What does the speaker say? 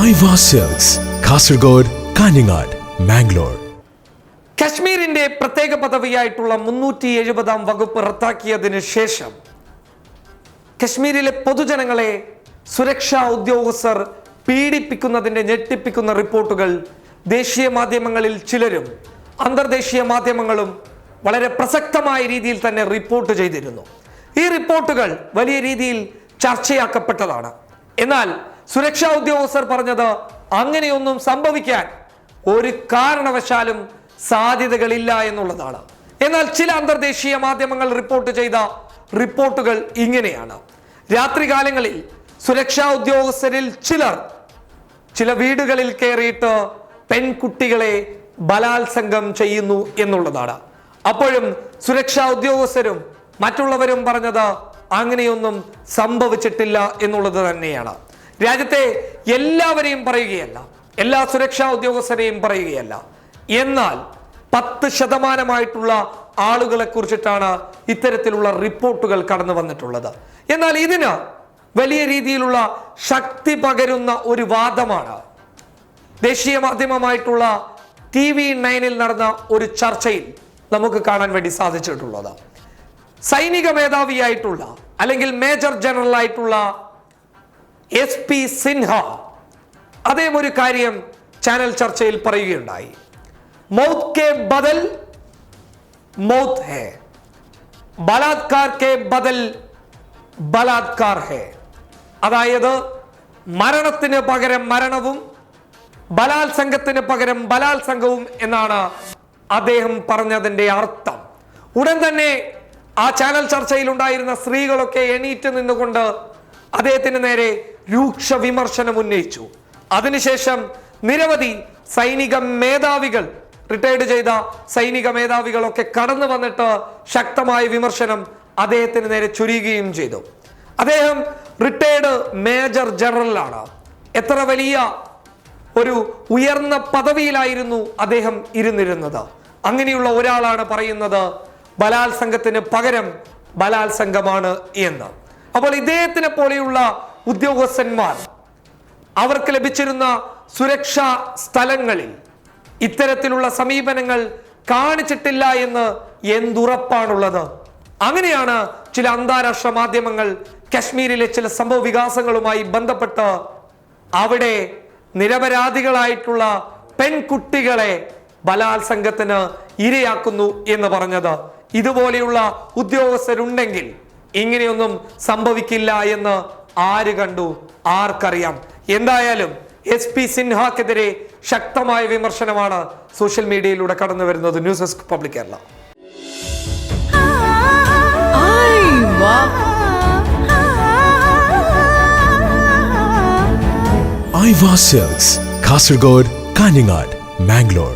Aiwa silks, Kasaragod, Kanhangad, Mangalore. കശ്മീരിന്റെ പ്രത്യേക പദവിയായിട്ടുള്ള 370 വകുപ്പ് റദ്ദാക്കിയതിന് ശേഷം കശ്മീരിലെ പൊതുജനങ്ങളെ സുരക്ഷാ ഉദ്യോഗസ്ഥർ പീഡിപ്പിക്കുന്നതിന്റെ ഞെട്ടിപ്പിക്കുന്ന റിപ്പോർട്ടുകൾ ദേശീയ മാധ്യമങ്ങളിൽ ചിലരും അന്തർദേശീയ മാധ്യമങ്ങളും വളരെ പ്രസക്തമായ രീതിയിൽ തന്നെ റിപ്പോർട്ട് ചെയ്തിരുന്നു. ഈ റിപ്പോർട്ടുകൾ വലിയ രീതിയിൽ ചർച്ചയാക്കപ്പെട്ടതാണ്. എന്നാൽ സുരക്ഷാ ഉദ്യോഗസ്ഥർ പറഞ്ഞത് അങ്ങനെയൊന്നും സംഭവിക്കാൻ ഒരു കാരണവശാലും സാധ്യതകളില്ല എന്നുള്ളതാണ്. എന്നാൽ ചില അന്തർദേശീയ മാധ്യമങ്ങൾ റിപ്പോർട്ട് ചെയ്ത റിപ്പോർട്ടുകൾ ഇങ്ങനെയാണ്. രാത്രികാലങ്ങളിൽ സുരക്ഷാ ഉദ്യോഗസ്ഥരിൽ ചില വീടുകളിൽ കയറിയിട്ട് പെൺകുട്ടികളെ ബലാത്സംഗം ചെയ്യുന്നു എന്നുള്ളതാണ്. അപ്പോഴും സുരക്ഷാ ഉദ്യോഗസ്ഥരും മറ്റുള്ളവരും പറഞ്ഞത് അങ്ങനെയൊന്നും സംഭവിച്ചിട്ടില്ല എന്നുള്ളത് തന്നെയാണ്. രാജ്യത്തെ എല്ലാവരെയും പറയുകയല്ല, എല്ലാ സുരക്ഷാ ഉദ്യോഗസ്ഥരെയും പറയുകയല്ല, എന്നാൽ 10% ആളുകളെ കുറിച്ചിട്ടാണ് ഇത്തരത്തിലുള്ള റിപ്പോർട്ടുകൾ കടന്നു വന്നിട്ടുള്ളത്. എന്നാൽ ഇതിന് വലിയ രീതിയിലുള്ള ശക്തി പകരുന്ന ഒരു വാദമാണ് ദേശീയ മാധ്യമമായിട്ടുള്ള TV9 നടന്ന ഒരു ചർച്ചയിൽ നമുക്ക് കാണാൻ വേണ്ടി സാധിച്ചിട്ടുള്ളത്. സൈനിക മേധാവിയായിട്ടുള്ള അല്ലെങ്കിൽ മേജർ ജനറൽ ആയിട്ടുള്ള SP സിൻഹ അദ്ദേഹം ഒരു കാര്യം ചാനൽ ചർച്ചയിൽ പറയുകയുണ്ടായി. മൗത്ത് കെ ബദൽ മൗത്ത് ഹേ, ബലാത്കാർ കെ ബദൽ ബലാത്കാർ ഹേ. അതായത് മരണത്തിന് പകരം മരണവും ബലാത്സംഗത്തിന് പകരം ബലാത്സംഗവും എന്നാണ് അദ്ദേഹം പറഞ്ഞതിന്റെ അർത്ഥം. ഉടൻ തന്നെ ആ ചാനൽ ചർച്ചയിൽ ഉണ്ടായിരുന്ന സ്ത്രീകളൊക്കെ എണീറ്റ് നിന്നുകൊണ്ട് അദ്ദേഹത്തിന് നേരെ രൂക്ഷ വിമർശനം ഉന്നയിച്ചു. അതിനുശേഷം നിരവധി സൈനിക മേധാവികൾ, റിട്ടയർഡ് ചെയ്ത സൈനിക മേധാവികളൊക്കെ കടന്നു വന്നിട്ട് ശക്തമായ വിമർശനം അദ്ദേഹത്തിന് നേരെ ചൊരിയുകയും ചെയ്തു. അദ്ദേഹം റിട്ടയർഡ് മേജർ ജനറലാണ്. എത്ര വലിയ ഒരു ഉയർന്ന പദവിയിലായിരുന്നു അദ്ദേഹം ഇരുന്നിരുന്നത്. അങ്ങനെയുള്ള ഒരാളാണ് പറയുന്നത് ബലാത്സംഗത്തിന് പകരം ബലാത്സംഗമാണ് എന്ന്. അപ്പോൾ ഇദ്ദേഹത്തിനെ പോലെയുള്ള ഉദ്യോഗസ്ഥന്മാർ അവർക്ക് ലഭിച്ചിരുന്ന സുരക്ഷാ സ്ഥലങ്ങളിൽ ഇത്തരത്തിലുള്ള സമീപനങ്ങൾ കാണിച്ചിട്ടില്ല എന്ന് എന്തുറപ്പാണുള്ളത്? അങ്ങനെയാണ് ചില അന്താരാഷ്ട്ര മാധ്യമങ്ങൾ കശ്മീരിലെ ചില സംഭവ വികാസങ്ങളുമായി ബന്ധപ്പെട്ട് അവിടെ നിരപരാധികളായിട്ടുള്ള പെൺകുട്ടികളെ ബലാത്സംഗത്തിന് ഇരയാക്കുന്നു എന്ന് പറഞ്ഞത്. ഇതുപോലെയുള്ള ഉദ്യോഗസ്ഥരുണ്ടെങ്കിൽ ഇങ്ങനെയൊന്നും സംഭവിക്കില്ല എന്ന് ആര് കണ്ടു? ആർക്കറിയാം? എന്തായാലും SP സിൻഹക്കെതിരെ ശക്തമായ വിമർശനമാണ് സോഷ്യൽ മീഡിയയിലൂടെ കടന്നു വരുന്നത്. News desk public Kerala. Aiwa silks, Kasaragod, Kanhangad, Mangalore.